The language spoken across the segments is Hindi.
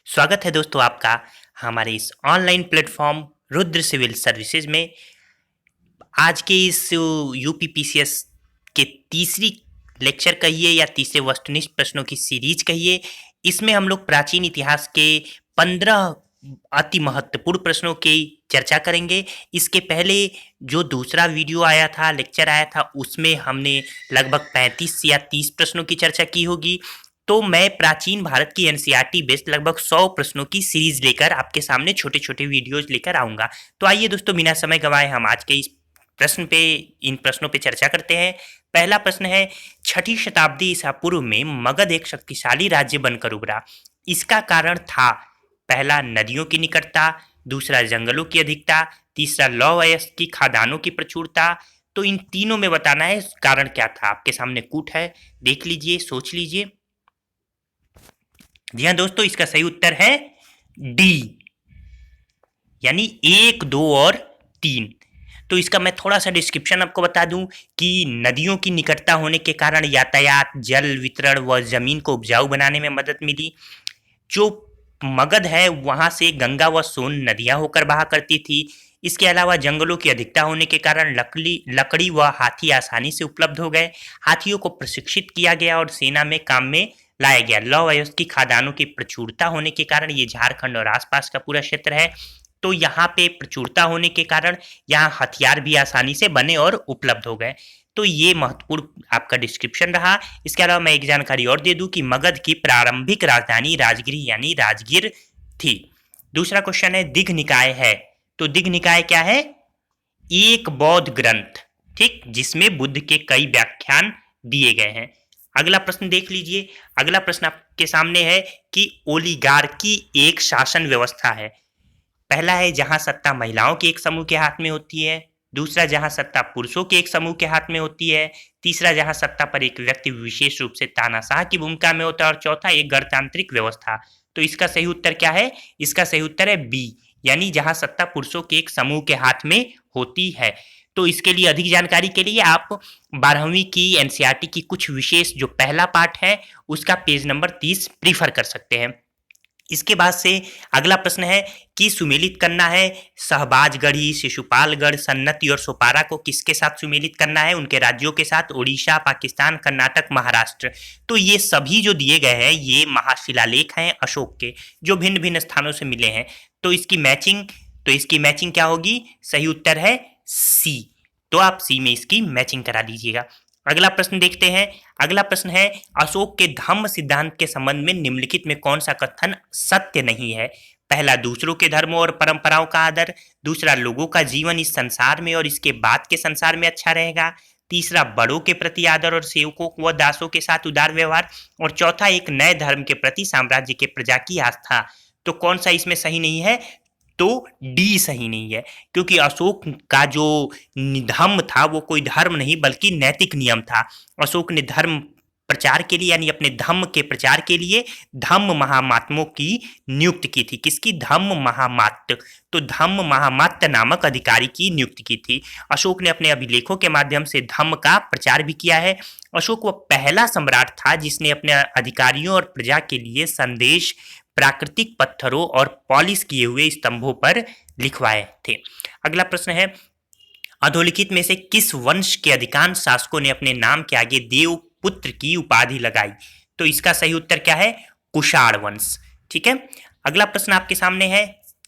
स्वागत है दोस्तों आपका हमारे इस online platform Rudra civil services में। आज के इस यूपीपीसीएस के तीसरी लेक्चर कहिए या तीसरे वस्तुनिष्ठ प्रश्नों की सीरीज कहिए, इसमें हम लोग प्राचीन इतिहास के 15 अति महत्वपूर्ण प्रश्नों की चर्चा करेंगे। इसके पहले जो दूसरा वीडियो आया था, लेक्चर आया था, उसमें हमने लगभग 35 या 30 प्रश्नों की चर्चा की होगी। तो मैं प्राचीन भारत की एनसीईआरटी बेस्ड लगभग 100 प्रश्नों की सीरीज लेकर आपके सामने छोटे छोटे वीडियोज लेकर आऊंगा। तो आइए दोस्तों, बिना समय गंवाए हम आज के इस इन प्रश्नों पे चर्चा करते हैं। पहला प्रश्न है, छठी शताब्दी ईसा पूर्व में मगध एक शक्तिशाली राज्य बनकर उभरा। इसका कारण था पहला नदियों की निकटता, दूसरा जंगलों की अधिकता, तीसरा लौह अयस्क की खादानों की प्रचुरता। तो इन तीनों में बताना है कारण क्या था। आपके सामने कूट है, देख लीजिए, सोच लीजिए। जी हाँ दोस्तों, इसका सही उत्तर है डी, यानी 1, 2 और 3। तो इसका मैं थोड़ा सा डिस्क्रिप्शन आपको बता दूं कि नदियों की निकटता होने के कारण यातायात, जल वितरण व जमीन को उपजाऊ बनाने में मदद मिली। जो मगध है वहां से गंगा व सोन नदियां होकर बहा करती थी। इसके अलावा जंगलों की अधिकता होने के कारण लकड़ी व हाथी आसानी से उपलब्ध हो गए। हाथियों को प्रशिक्षित किया गया और सेना में काम में लाया गया। लौह अयस्क की खादानों की प्रचुरता होने के कारण, ये झारखंड और आसपास का पूरा क्षेत्र है, तो यहाँ पे प्रचुरता होने के कारण यहाँ हथियार भी आसानी से बने और उपलब्ध हो गए। तो ये महत्वपूर्ण आपका डिस्क्रिप्शन रहा। इसके अलावा मैं एक जानकारी और दे दूं कि मगध की प्रारंभिक राजधानी राजगिर यानी राजगीर थी। दूसरा क्वेश्चन है, दिघ निकाय है। तो दिघ निकाय क्या है? एक बौद्ध ग्रंथ, ठीक, जिसमें बुद्ध के कई व्याख्यान दिए गए हैं। अगला प्रश्न देख लीजिए। अगला प्रश्न आपके सामने है कि ओलिगार्की एक शासन व्यवस्था है। पहला है जहां सत्ता महिलाओं के एक समूह के हाथ में होती है, दूसरा जहां सत्ता पुरुषों के एक समूह के हाथ में होती है, तीसरा जहां सत्ता पर एक व्यक्ति विशेष रूप से तानाशाह की भूमिका में होता है, और चौथा एक गणतांत्रिक व्यवस्था। तो इसका सही उत्तर क्या है? इसका सही उत्तर है बी, यानी जहां सत्ता पुरुषों के एक समूह के हाथ में होती है। तो इसके लिए अधिक जानकारी के लिए आप 12वीं की एनसीईआरटी की कुछ विशेष जो पहला पार्ट है उसका पेज नंबर 30 प्रीफर कर सकते हैं। इसके बाद से अगला प्रश्न है कि सुमेलित करना है शहबाजगढ़ी, शिशुपालगढ़, सन्नती और सोपारा को किसके साथ सुमेलित करना है? उनके राज्यों के साथ, उड़ीसा, पाकिस्तान, कर्नाटक, महाराष्ट्र। तो ये सभी जो दिए गए हैं ये महाशिलालेख हैं अशोक के, जो भिन्न भिन्न स्थानों से मिले हैं। तो इसकी मैचिंग क्या होगी? सही उत्तर है सी। तो आप सी में इसकी मैचिंग करा दीजिएगा। अगला प्रश्न देखते हैं। अगला प्रश्न है, अशोक के धम्म सिद्धांत के संबंध में निम्नलिखित में कौन सा कथन सत्य नहीं है? पहला, दूसरों के धर्मों और परंपराओं का आदर, दूसरा, लोगों का जीवन इस संसार में और इसके बाद के संसार में अच्छा रहेगा, तीसरा, बड़ों के प्रति आदर और सेवकों व दासों के साथ उदार व्यवहार, और चौथा, एक नए धर्म के प्रति साम्राज्य के प्रजा की आस्था। तो कौन सा इसमें सही नहीं है? तो डी सही नहीं है, क्योंकि अशोक का जो धम्म था वो कोई धर्म नहीं बल्कि नैतिक नियम था। अशोक ने धर्म प्रचार के लिए यानी अपने धम्म के प्रचार के लिए धम्म महामात्मों की नियुक्ति की थी। किसकी? धम्म महामात्य। तो धम्म महामात्य नामक अधिकारी की नियुक्ति की थी। अशोक ने अपने अभिलेखों के माध्यम से धम्म का प्रचार भी किया है। अशोक वह पहला सम्राट था जिसने अपने अधिकारियों और प्रजा के लिए संदेश प्राकृतिक पत्थरों और पॉलिश किए हुए स्तंभों पर लिखवाए थे। अगला प्रश्न है, अधोलिखित में से किस वंश के अधिकांश शासकों ने अपने नाम के आगे देवपुत्र की उपाधि लगाई? तो इसका सही उत्तर क्या है? कुषाण वंश। ठीक है। अगला प्रश्न आपके सामने है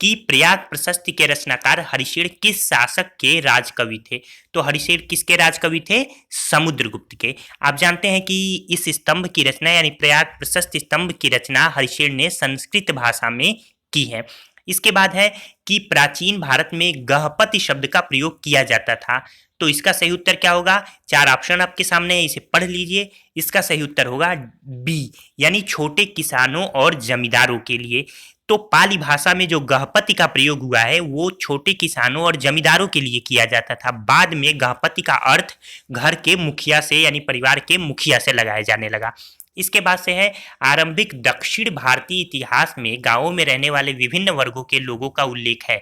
कि प्रयाग प्रशस्ति के रचनाकार हरिशेन किस शासक के राजकवि थे? तो हरिशेन किसके राजकवि थे? समुद्रगुप्त के। आप जानते हैं कि इस स्तंभ की रचना यानी प्रयाग प्रशस्ति स्तंभ की रचना हरिशेन ने संस्कृत भाषा में की है। इसके बाद है कि प्राचीन भारत में गहपति शब्द का प्रयोग किया जाता था। तो इसका सही उत्तर क्या होगा? 4 ऑप्शन आपके सामने है, इसे पढ़ लीजिए। इसका सही उत्तर होगा बी, यानी छोटे किसानों और जमींदारों के लिए। तो पाली भाषा में जो गहपति का प्रयोग हुआ है वो छोटे किसानों और जमींदारों के लिए किया जाता था। बाद में गहपति का अर्थ घर के मुखिया से यानी परिवार के मुखिया से लगाया जाने लगा। इसके बाद से है, आरंभिक दक्षिण भारतीय इतिहास में गांवों में रहने वाले विभिन्न वर्गों के लोगों का उल्लेख है।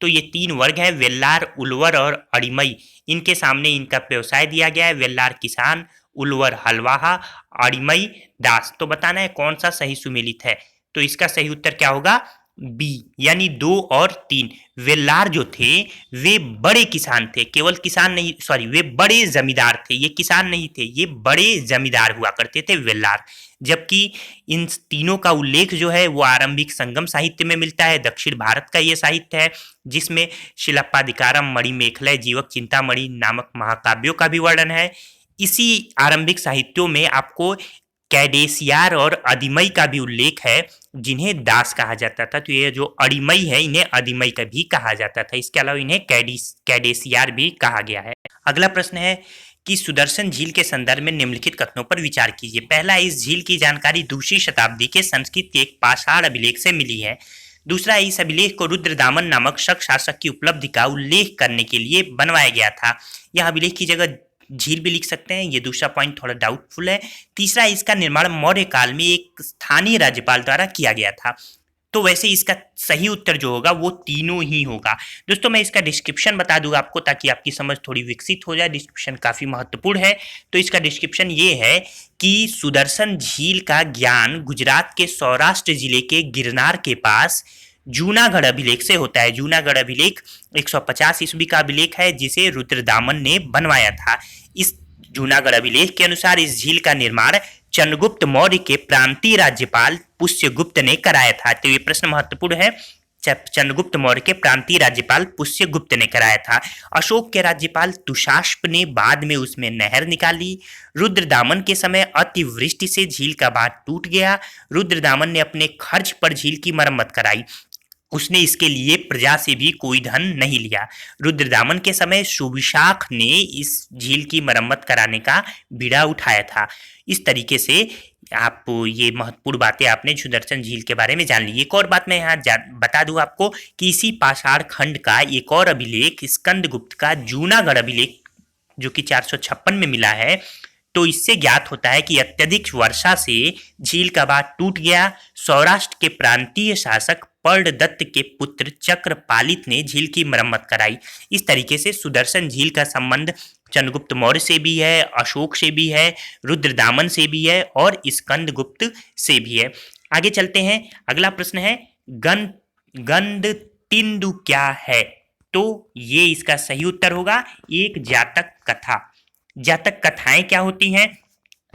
तो ये 3 वर्ग हैं, वेल्लार, उलवर और अड़िमई। इनके सामने इनका व्यवसाय दिया गया है। वेल्लार किसान, उलवर हलवाहा, अड़िमई दास। तो बताना है कौन सा सही सुमेलित है। तो इसका सही उत्तर क्या होगा? बी, यानी 2 और 3। वेल्लार जो थे वे बड़े किसान थे, केवल किसान नहीं, सॉरी, वे बड़े जमींदार थे, ये किसान नहीं थे, ये बड़े जमींदार हुआ करते थे वेल्लार। जबकि इन तीनों का उल्लेख जो है वो आरंभिक संगम साहित्य में मिलता है। दक्षिण भारत का ये साहित्य है जिसमें शिलप्पाधिकारम, मणिमेखलय, जीवक चिंतामणि नामक महाकाव्यों का भी वर्णन है। इसी आरंभिक साहित्यों में आपको कैडेसियार और अदिमई का भी उल्लेख है, जिन्हें दास कहा जाता था। तो ये जो अडिमई है इन्हें अदिमई का भी कहा जाता था। इसके अलावा इन्हें कैडेसियार भी कहा गया है। अगला प्रश्न है कि सुदर्शन झील के संदर्भ में निम्नलिखित कथनों पर विचार कीजिए। पहला, इस झील की जानकारी दूसरी शताब्दी के संस्कृत के एक पाषाण अभिलेख से मिली है। दूसरा, इस अभिलेख को रुद्रदामन नामक शक शासक की उपलब्धि का उल्लेख करने के लिए बनवाया गया था। यह अभिलेख की जगह झील भी लिख सकते हैं, ये दूसरा पॉइंट थोड़ा डाउटफुल है। तीसरा, इसका निर्माण मौर्य काल में एक स्थानीय राज्यपाल द्वारा किया गया था। तो वैसे इसका सही उत्तर जो होगा वो तीनों ही होगा। दोस्तों, मैं इसका डिस्क्रिप्शन बता दूंगा आपको ताकि आपकी समझ थोड़ी विकसित हो जाए। डिस्क्रिप्शन काफी महत्वपूर्ण है। तो इसका डिस्क्रिप्शन ये है कि सुदर्शन झील का ज्ञान गुजरात के सौराष्ट्र जिले के गिरनार के पास जूनागढ़ अभिलेख से होता है। जूनागढ़ अभिलेख 150 ईस्वी का अभिलेख है जिसे रुद्रदामन ने बनवाया था। इस जूनागढ़ अभिलेख के अनुसार इस झील का निर्माण चंद्रगुप्त मौर्य के प्रांतीय राज्यपाल पुष्यगुप्त ने कराया था। तो ये प्रश्न महत्वपूर्ण है। चंद्रगुप्त मौर्य के प्रांतीय राज्यपाल पुष्यगुप्त ने कराया था। अशोक के राज्यपाल तुषाश्प ने बाद में उसमें नहर निकाली। रुद्रदामन के समय अतिवृष्टि से झील का बांध टूट गया। रुद्रदामन ने अपने खर्च पर झील की मरम्मत कराई। उसने इसके लिए प्रजा से भी कोई धन नहीं लिया। रुद्रदामन के समय सुविशाख ने इस झील की मरम्मत कराने का बीड़ा उठाया था। इस तरीके से आप ये महत्वपूर्ण बातें आपने सुदर्शन झील के बारे में जान ली। एक और बात मैं यहाँ बता दूं आपको कि इसी पाषाण खंड का एक और अभिलेख स्कंदगुप्त का जूनागढ़ अभिलेख जो कि 456 में मिला है, तो इससे ज्ञात होता है कि अत्यधिक वर्षा से झील का बांध टूट गया। सौराष्ट्र के प्रांतीय शासक पर्णदत्त के पुत्र चक्रपालित ने झील की मरम्मत कराई। इस तरीके से सुदर्शन झील का संबंध चंद्रगुप्त मौर्य से भी है, अशोक से भी है, रुद्रदामन से भी है और स्कंदगुप्त से भी है। आगे चलते हैं। अगला प्रश्न है गंधतिंदु क्या है? तो ये इसका सही उत्तर होगा एक जातक कथा। जातक कथाएं क्या होती हैं?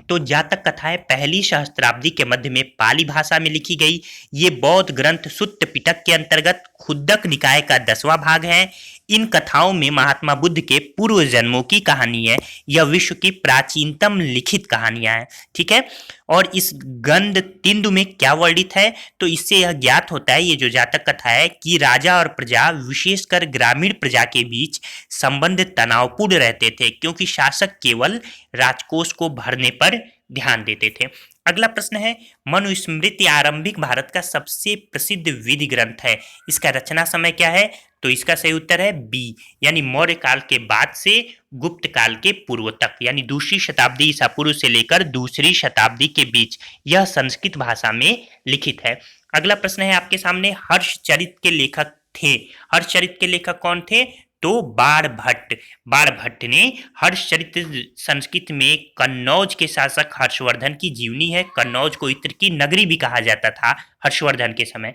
तो जातक कथाएं पहली सहस्त्राब्दी के मध्य में पाली भाषा में लिखी गई। ये बौद्ध ग्रंथ सुत्त पिटक के अंतर्गत खुद्दक निकाय का 10वां भाग है। इन कथाओं में महात्मा बुद्ध के पूर्व जन्मों की कहानी है। यह विश्व की प्राचीनतम लिखित कहानियां हैं। ठीक है। और इस गंधतिंदु में क्या वर्णित है? तो इससे यह ज्ञात होता है, ये जो जातक कथा है, कि राजा और प्रजा, विशेषकर ग्रामीण प्रजा के बीच संबंध तनावपूर्ण रहते थे क्योंकि शासक केवल राजकोष को भरने पर ध्यान देते थे। अगला प्रश्न है मनुस्मृति आरंभिक भारत का सबसे प्रसिद्ध विधि ग्रंथ है। इसका रचना समय क्या है? तो इसका सही उत्तर है बी, यानी मौर्य काल के बाद से गुप्त काल के पूर्व तक, यानी दूसरी शताब्दी ईसा पूर्व से लेकर दूसरी शताब्दी के बीच यह संस्कृत भाषा में लिखित है। अगला प्रश्न है आपके सामने, हर्षचरित के लेखक थे। हर्षचरित के लेखक कौन थे? तो बाणभट्ट। बाणभट्ट ने हर्षचरित संस्कृत में कन्नौज के शासक हर्षवर्धन की जीवनी है। कन्नौज को इत्र की नगरी भी कहा जाता था हर्षवर्धन के समय।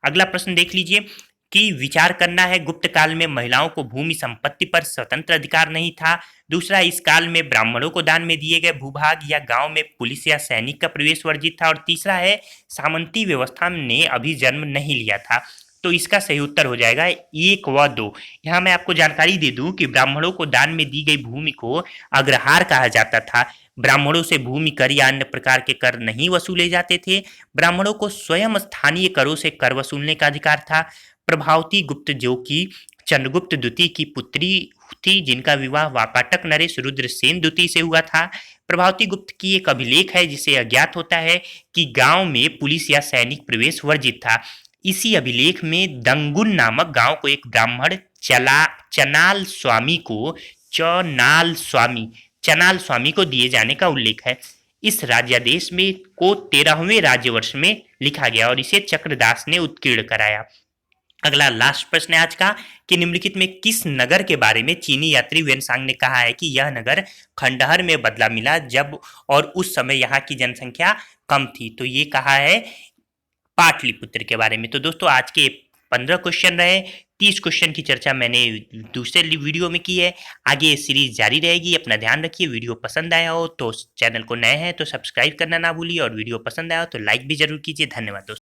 अगला प्रश्न देख लीजिए कि विचार करना है, गुप्त काल में महिलाओं को भूमि संपत्ति पर स्वतंत्र अधिकार नहीं था। दूसरा, इस काल में ब्राह्मणों को दान में दिए गए भूभाग या गांव में पुलिस या सैनिक का प्रवेश वर्जित था। और तीसरा है, सामंती व्यवस्था ने अभी जन्म नहीं लिया था। तो इसका सही उत्तर हो जाएगा 1 व 2। यहाँ मैं आपको जानकारी दे दूं कि ब्राह्मणों को दान में दी गई भूमि को अग्रहार कहा जाता था। ब्राह्मणों से भूमि कर या अन्य प्रकार के कर नहीं वसूले जाते थे। ब्राह्मणों को स्वयं स्थानीय करों से कर वसूलने का अधिकार था। प्रभावती गुप्त, जो कि चंद्रगुप्त द्वितीय की पुत्री थी, जिनका विवाह वाकाटक नरेश रुद्रसेन द्वितीय से हुआ था। प्रभावती गुप्त की एक अभिलेख है जिसे अज्ञात होता है कि गांव में पुलिस या सैनिक प्रवेश वर्जित था। इसी अभिलेख में दंगुन नामक गांव को एक ब्राह्मण चनाल स्वामी को दिए जाने का उल्लेख है। इस राज्यादेश में को 13वें राज्यवर्ष में लिखा गया और इसे चक्रदास ने उत्कीर्ण कराया। अगला लास्ट प्रश्न है आज का कि निम्नलिखित में किस नगर के बारे में चीनी यात्री वेनसांग ने कहा है कि यह नगर खंडहर में बदला मिला जब और उस समय यहाँ की जनसंख्या कम थी? तो ये कहा है पाटलिपुत्र के बारे में। तो दोस्तों आज के 15 क्वेश्चन रहे, 30 क्वेश्चन की चर्चा मैंने दूसरे वीडियो में की है। आगे ये सीरीज जारी रहेगी। अपना ध्यान रखिए। वीडियो पसंद आया हो तो चैनल को नए हैं तो सब्सक्राइब करना ना भूलिए, और वीडियो पसंद आया हो तो लाइक भी जरूर कीजिए। धन्यवाद दोस्तों।